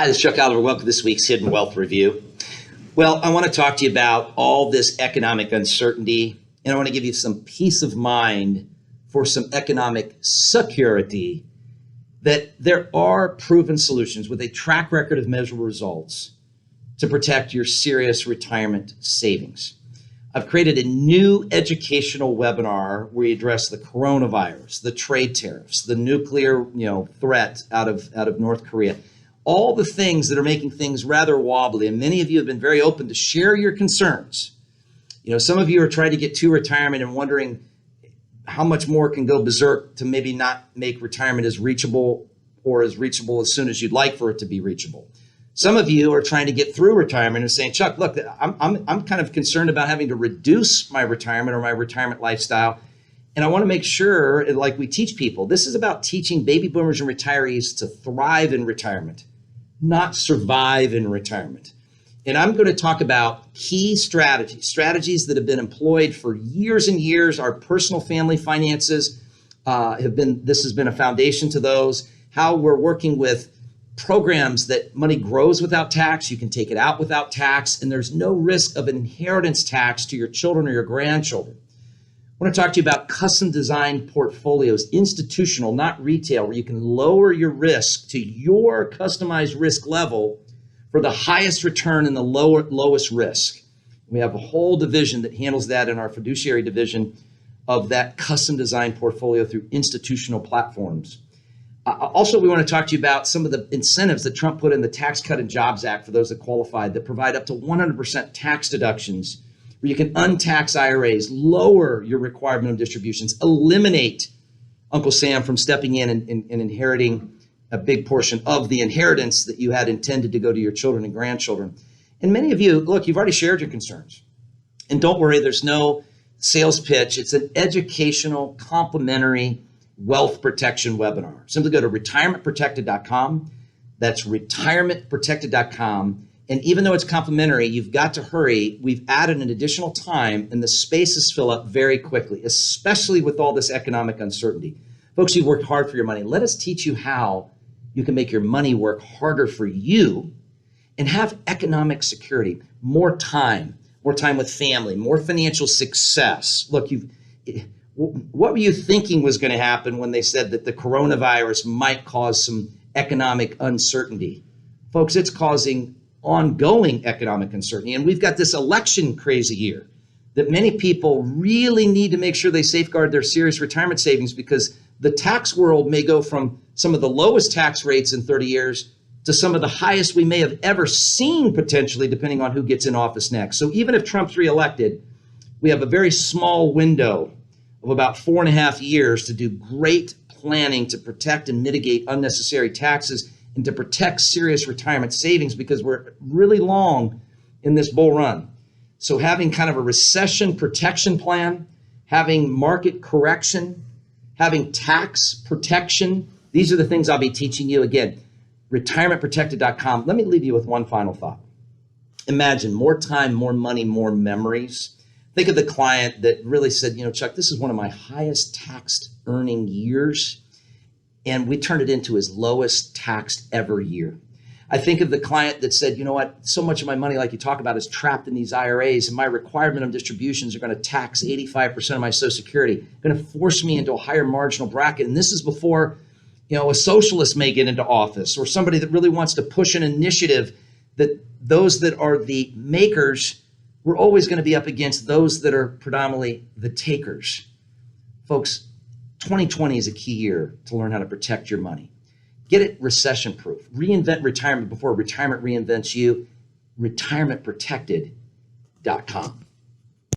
Hi, this is Chuck Oliver. Welcome to this week's Hidden Wealth Review. Well, I want to talk to you about all this economic uncertainty, and I want to give you some peace of mind for some economic security that there are proven solutions with a track record of measurable results to protect your serious retirement savings. I've created a new educational webinar where we address the coronavirus, the trade tariffs, the nuclear threat out of North Korea, all the things that are making things rather wobbly. And many of you have been very open to share your concerns. Some of you are trying to get to retirement and wondering how much more can go berserk to maybe not make retirement as reachable or as reachable as soon as you'd like for it to be reachable. Some of you are trying to get through retirement and saying, Chuck, look, I'm kind of concerned about having to reduce my retirement or my retirement lifestyle. And I want to make sure, like we teach people, this is about teaching baby boomers and retirees to thrive in retirement, not survive in retirement. And I'm going to talk about key strategies that have been employed for years and years. Our personal family finances this has been a foundation to those, how we're working with programs that money grows without tax. You can take it out without tax, and there's no risk of an inheritance tax to your children or your grandchildren. I want to talk to you about custom designed portfolios, institutional, not retail, where you can lower your risk to your customized risk level for the highest return and the lowest risk. We have a whole division that handles that in our fiduciary division of that custom designed portfolio through institutional platforms. Also, we want to talk to you about some of the incentives that Trump put in the Tax Cut and Jobs Act for those that qualified that provide up to 100% tax deductions, where you can untax IRAs, lower your required minimum distributions, eliminate Uncle Sam from stepping in and inheriting a big portion of the inheritance that you had intended to go to your children and grandchildren. And many of you, look, you've already shared your concerns. And don't worry, there's no sales pitch. It's an educational, complimentary wealth protection webinar. Simply go to retirementprotected.com. That's retirementprotected.com. And even though it's complimentary, you've got to hurry. We've added an additional time and the spaces fill up very quickly, especially with all this economic uncertainty. Folks, you've worked hard for your money. Let us teach you how you can make your money work harder for you and have economic security, more time with family, more financial success. Look, what were you thinking was going to happen when they said that the coronavirus might cause some economic uncertainty? Folks, it's causing ongoing economic uncertainty. And we've got this election crazy year that many people really need to make sure they safeguard their serious retirement savings, because the tax world may go from some of the lowest tax rates in 30 years to some of the highest we may have ever seen, potentially, depending on who gets in office next. So even if Trump's reelected, we have a very small window of about 4.5 years to do great planning to protect and mitigate unnecessary taxes and to protect serious retirement savings, because we're really long in this bull run. So having kind of a recession protection plan, having market correction, having tax protection, these are the things I'll be teaching you. Again, retirementprotected.com. Let me leave you with one final thought. Imagine more time, more money, more memories. Think of the client that really said, Chuck, this is one of my highest taxed earning years, and we turned it into his lowest taxed ever year. I think of the client that said, you know what, so much of my money, like you talk about, is trapped in these IRAs, and my required minimum distributions are going to tax 85% of my Social Security, going to force me into a higher marginal bracket. And this is before, a socialist may get into office, or somebody that really wants to push an initiative that those that are the makers, we're always going to be up against those that are predominantly the takers. Folks, 2020 is a key year to learn how to protect your money. Get it recession proof. Reinvent retirement before retirement reinvents you. Retirementprotected.com.